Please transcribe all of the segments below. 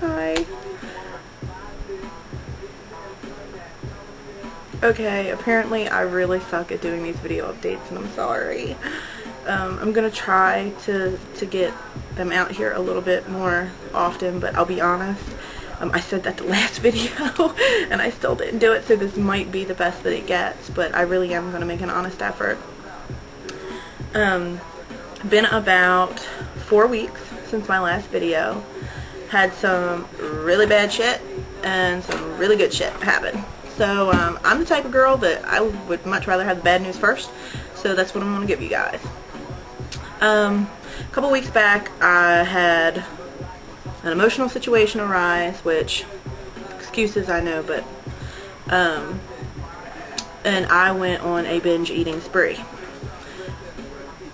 Hi. Okay, apparently I really suck at doing these video updates, and I'm sorry. I'm gonna try to get them out here a little bit more often, but I'll be honest, I said that the last video and I still didn't do it, so this might be the best that it gets, but I really am gonna make an honest effort. Been about 4 weeks since my last video. Had some really bad shit and some really good shit happen. So I'm the type of girl that I would much rather have the bad news first, so that's what I'm going to give you guys. A couple weeks back I had an emotional situation arise, which, excuses I know, but and I went on a binge eating spree.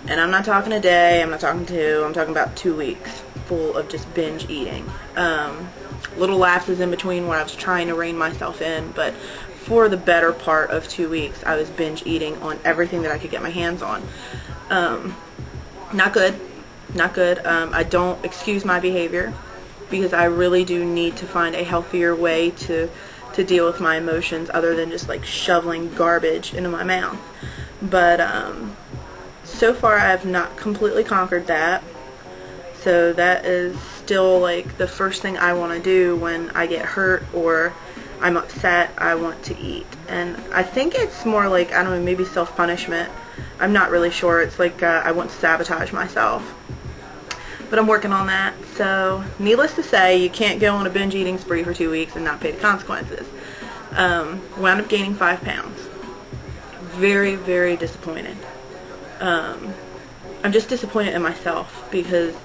And I'm not talking a day, I'm not talking two, I'm talking about 2 weeks full of just binge eating. Little lapses in between where I was trying to rein myself in, but for the better part of 2 weeks I was binge eating on everything that I could get my hands on. Not good, not good. I don't excuse my behavior, because I really do need to find a healthier way to deal with my emotions other than just like shoveling garbage into my mouth. But so far I have not completely conquered that. So that is still like the first thing I want to do when I get hurt or I'm upset. I want to eat. And I think it's more like, I don't know, maybe self-punishment. I'm not really sure. It's like I want to sabotage myself. But I'm working on that. So needless to say, you can't go on a binge eating spree for 2 weeks and not pay the consequences. Wound up gaining 5 pounds. Very, very disappointed. I'm just disappointed in myself because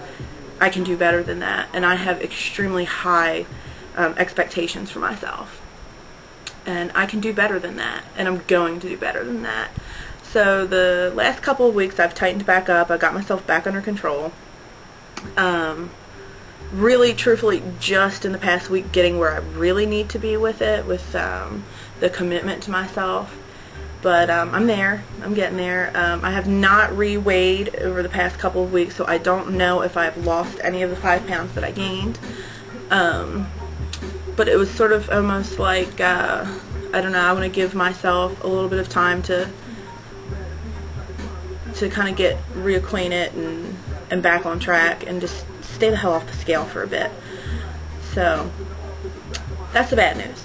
I can do better than that, and I have extremely high expectations for myself, and I can do better than that, and I'm going to do better than that. So the last couple of weeks I've tightened back up. I got myself back under control. Really, truthfully, just in the past week getting where I really need to be with it, with the commitment to myself. But I'm there. I'm getting there. I have not re-weighed over the past couple of weeks, so I don't know if I've lost any of the 5 pounds that I gained. But it was sort of almost like, I don't know, I want to give myself a little bit of time to kind of get reacquainted and back on track and just stay the hell off the scale for a bit. So that's the bad news.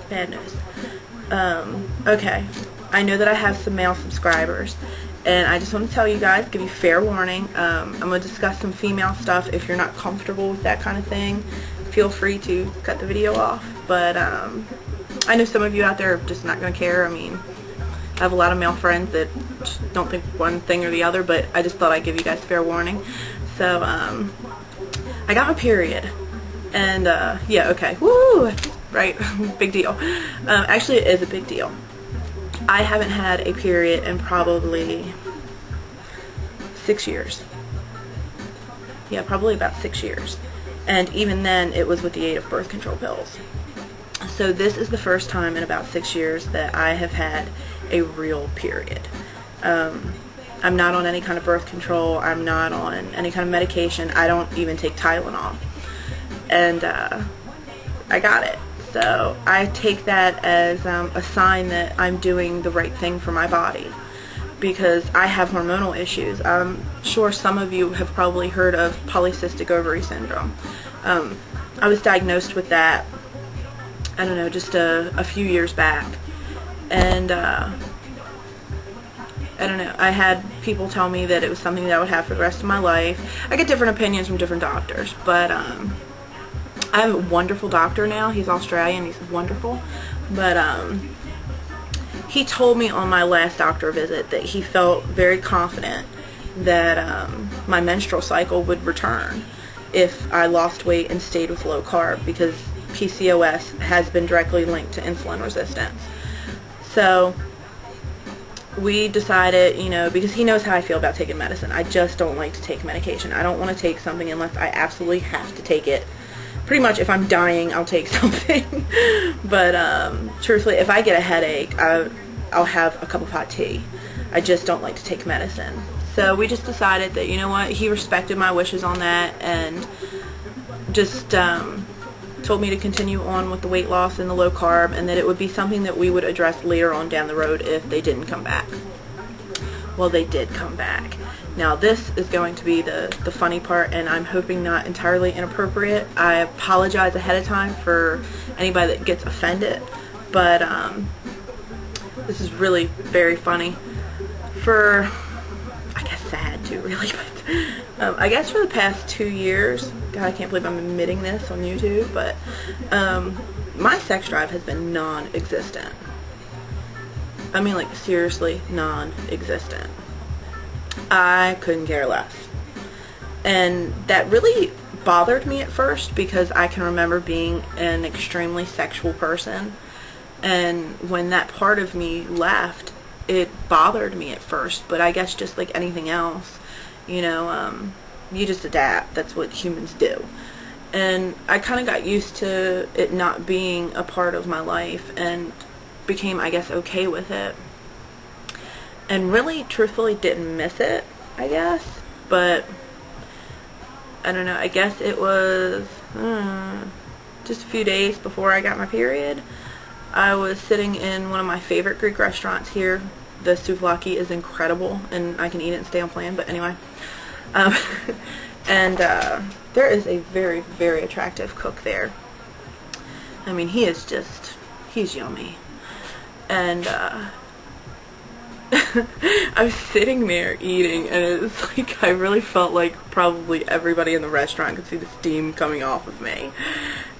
Bad news. Okay. I know that I have some male subscribers, and I just want to tell you guys, give you fair warning, I'm going to discuss some female stuff. If you're not comfortable with that kind of thing, feel free to cut the video off. But I know some of you out there are just not going to care. I mean, I have a lot of male friends that don't think one thing or the other, but I just thought I'd give you guys fair warning. So I got my period, and yeah, okay, woo, right, big deal. Actually, it is a big deal. I haven't had a period in probably 6 years. Yeah, probably about 6 years. And even then, it was with the aid of birth control pills. So this is the first time in about 6 years that I have had a real period. I'm not on any kind of birth control. I'm not on any kind of medication. I don't even take Tylenol. And I got it. So I take that as a sign that I'm doing the right thing for my body, because I have hormonal issues. I'm sure some of you have probably heard of polycystic ovary syndrome. I was diagnosed with that, I don't know, just a few years back. And I don't know, I had people tell me that it was something that I would have for the rest of my life. I get different opinions from different doctors, but I have a wonderful doctor now. He's Australian. He's wonderful. But he told me on my last doctor visit that he felt very confident that my menstrual cycle would return if I lost weight and stayed with low carb, because PCOS has been directly linked to insulin resistance. So we decided, you know, because he knows how I feel about taking medicine. I just don't like to take medication. I don't want to take something unless I absolutely have to take it. Pretty much if I'm dying, I'll take something. But truthfully, if I get a headache, I'll have a cup of hot tea. I just don't like to take medicine. So we just decided that, you know what, he respected my wishes on that, and just told me to continue on with the weight loss and the low carb, and that it would be something that we would address later on down the road if they didn't come back. Well, they did come back. Now this is going to be the funny part, and I'm hoping not entirely inappropriate. I apologize ahead of time for anybody that gets offended, but this is really very funny. For, I guess sad too, really, but I guess for the past 2 years, God, I can't believe I'm admitting this on YouTube, but my sex drive has been non-existent. I mean, like, seriously non-existent. I couldn't care less. And that really bothered me at first, because I can remember being an extremely sexual person, and when that part of me left, it bothered me at first. But I guess just like anything else, you know, you just adapt. That's what humans do. And I kind of got used to it not being a part of my life, and became, I guess, okay with it. And really, truthfully, didn't miss it, I guess. But I don't know, I guess it was just a few days before I got my period. I was sitting in one of my favorite Greek restaurants here. The souvlaki is incredible, and I can eat it and stay on plan, but anyway. And there is a very, very attractive cook there. I mean, he's yummy. And I was sitting there eating, and it was like, I really felt like probably everybody in the restaurant could see the steam coming off of me.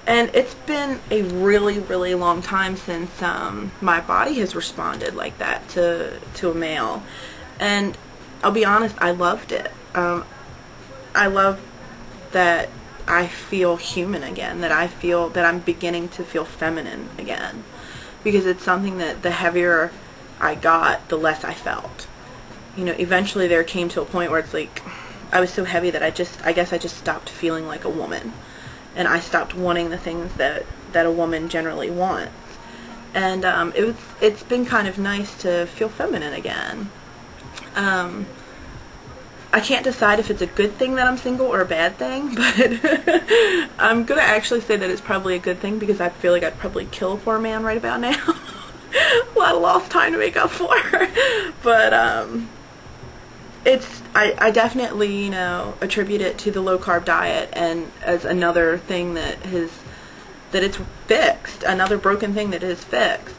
And it's been a really, really long time since my body has responded like that to a male. And I'll be honest, I loved it. I love that I feel human again, that I feel that I'm beginning to feel feminine again. Because it's something that the heavier I got, the less I felt. You know, eventually there came to a point where it's like, I was so heavy that I guess I just stopped feeling like a woman. And I stopped wanting the things that a woman generally wants. And it's been kind of nice to feel feminine again. I can't decide if it's a good thing that I'm single or a bad thing, but I'm going to actually say that it's probably a good thing, because I feel like I'd probably kill a poor man right about now. A lot of lost time to make up for. But I definitely, you know, attribute it to the low carb diet, and as another thing that it's fixed, another broken thing that is fixed.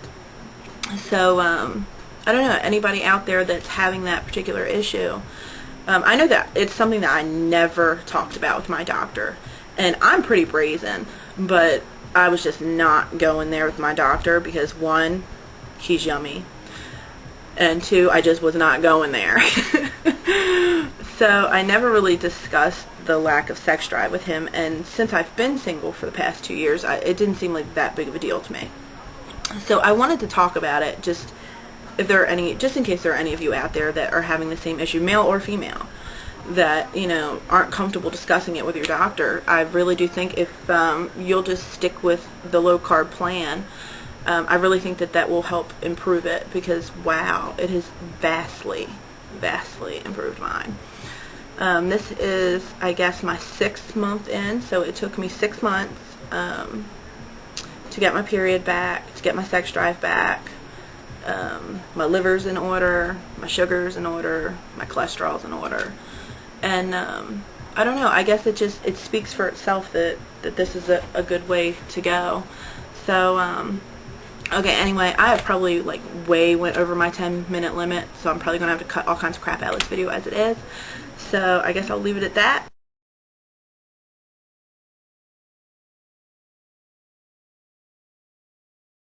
So I don't know, anybody out there that's having that particular issue, I know that it's something that I never talked about with my doctor, and I'm pretty brazen, but I was just not going there with my doctor because, one, he's yummy, and two, I just was not going there. So I never really discussed the lack of sex drive with him, and since I've been single for the past 2 years, it didn't seem like that big of a deal to me. So I wanted to talk about it, just in case there are any of you out there that are having the same issue, male or female, that, you know, aren't comfortable discussing it with your doctor. I really do think if you'll just stick with the low carb plan, I really think that will help improve it, because wow, it has vastly improved mine. This is, I guess, my 6th month in, so it took me 6 months to get my period back, to get my sex drive back. My liver's in order, my sugar's in order, my cholesterol's in order. And I don't know, I guess it speaks for itself that this is a good way to go. So okay, anyway, I have probably like way went over my 10-minute limit, so I'm probably gonna have to cut all kinds of crap out of this video as it is. So I guess I'll leave it at that.